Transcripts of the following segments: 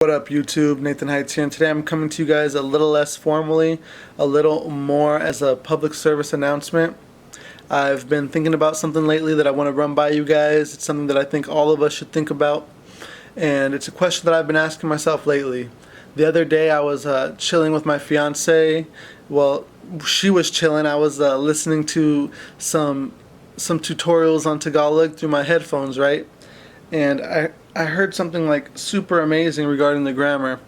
What up YouTube, Nathan Heightz here, and today I'm coming to you guys a little less formally, a little more as a public service announcement. I've been thinking about something lately that I want to run by you guys. It's something that I think all of us should think about, and it's a question that I've been asking myself lately. The other day I was chilling with my fiance. Well, she was chilling. I was listening to some tutorials on Tagalog through my headphones, right? And I heard something like super amazing regarding the grammar,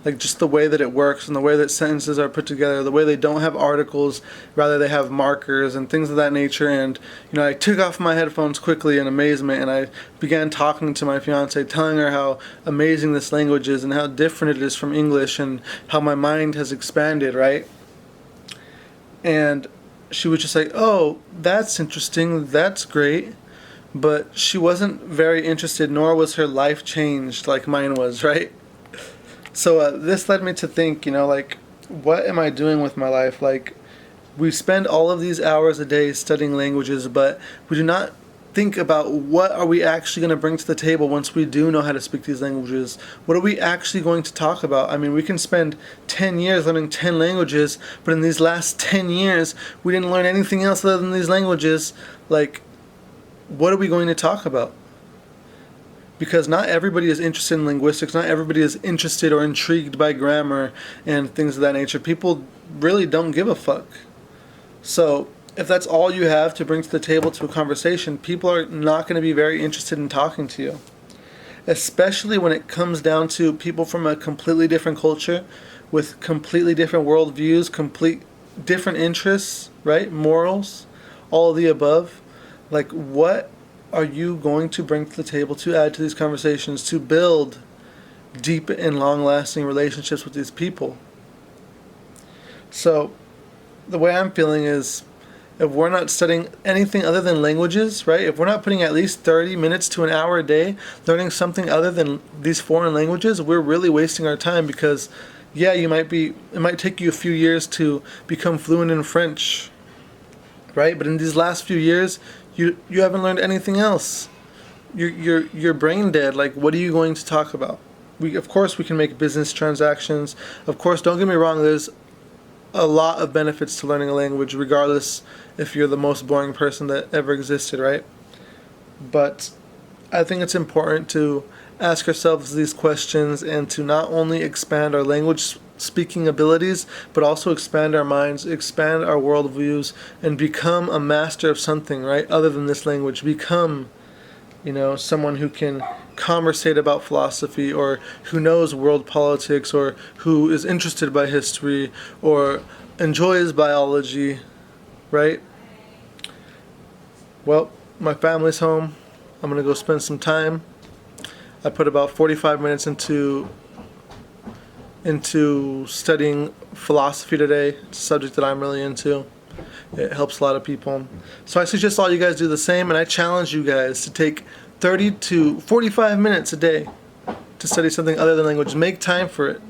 like just the way that it works and the way that sentences are put together, the way they don't have articles, rather they have markers and things of that nature. And I took off my headphones quickly in amazement, and I began talking to my fiance, telling her how amazing this language is and how different it is from English and how my mind has expanded, right? And she was just like, "Oh, that's interesting, that's great." But she wasn't very interested, nor was her life changed like mine was, right? So this led me to think, like, what am I doing with my life? Like, we spend all of these hours a day studying languages, but we do not think about what are we actually going to bring to the table once we do know how to speak these languages. What are we actually going to talk about? I mean, we can spend 10 years learning 10 languages, but in these last 10 years, we didn't learn anything else other than these languages. Like, what are we going to talk about? Because not everybody is interested in linguistics, not everybody is interested or intrigued by grammar and things of that nature. People really don't give a fuck. So if that's all you have to bring to the table to a conversation, people are not going to be very interested in talking to you. Especially when it comes down to people from a completely different culture, with completely different worldviews, complete different interests, right? Morals, all of the above. Like, what are you going to bring to the table to add to these conversations to build deep and long-lasting relationships with these people? So, the way I'm feeling is, if we're not studying anything other than languages, right? If we're not putting at least 30 minutes to an hour a day learning something other than these foreign languages, we're really wasting our time. Because, yeah, it might take you a few years to become fluent in French, right? But in these last few years, you haven't learned anything else. You're brain dead. Like, what are you going to talk about? Of course we can make business transactions. Of course, don't get me wrong, there's a lot of benefits to learning a language, regardless if you're the most boring person that ever existed, right? But I think it's important to ask ourselves these questions and to not only expand our language speaking abilities, but also expand our minds, expand our worldviews, and become a master of something, right? Other than this language. Become, someone who can conversate about philosophy, or who knows world politics, or who is interested by history, or enjoys biology, right? Well, my family's home. I'm gonna go spend some time. I put about 45 minutes into studying philosophy today. It's a subject that I'm really into. It helps a lot of people. So I suggest all you guys do the same, and I challenge you guys to take 30 to 45 minutes a day to study something other than language. Make time for it.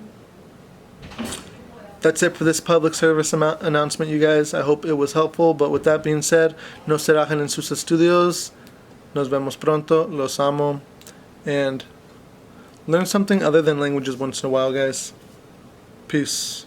That's it for this public service announcement, you guys. I hope it was helpful, but with that being said, no se rajen en sus estudios. Nos vemos pronto. Los amo. And learn something other than languages once in a while, guys. Peace.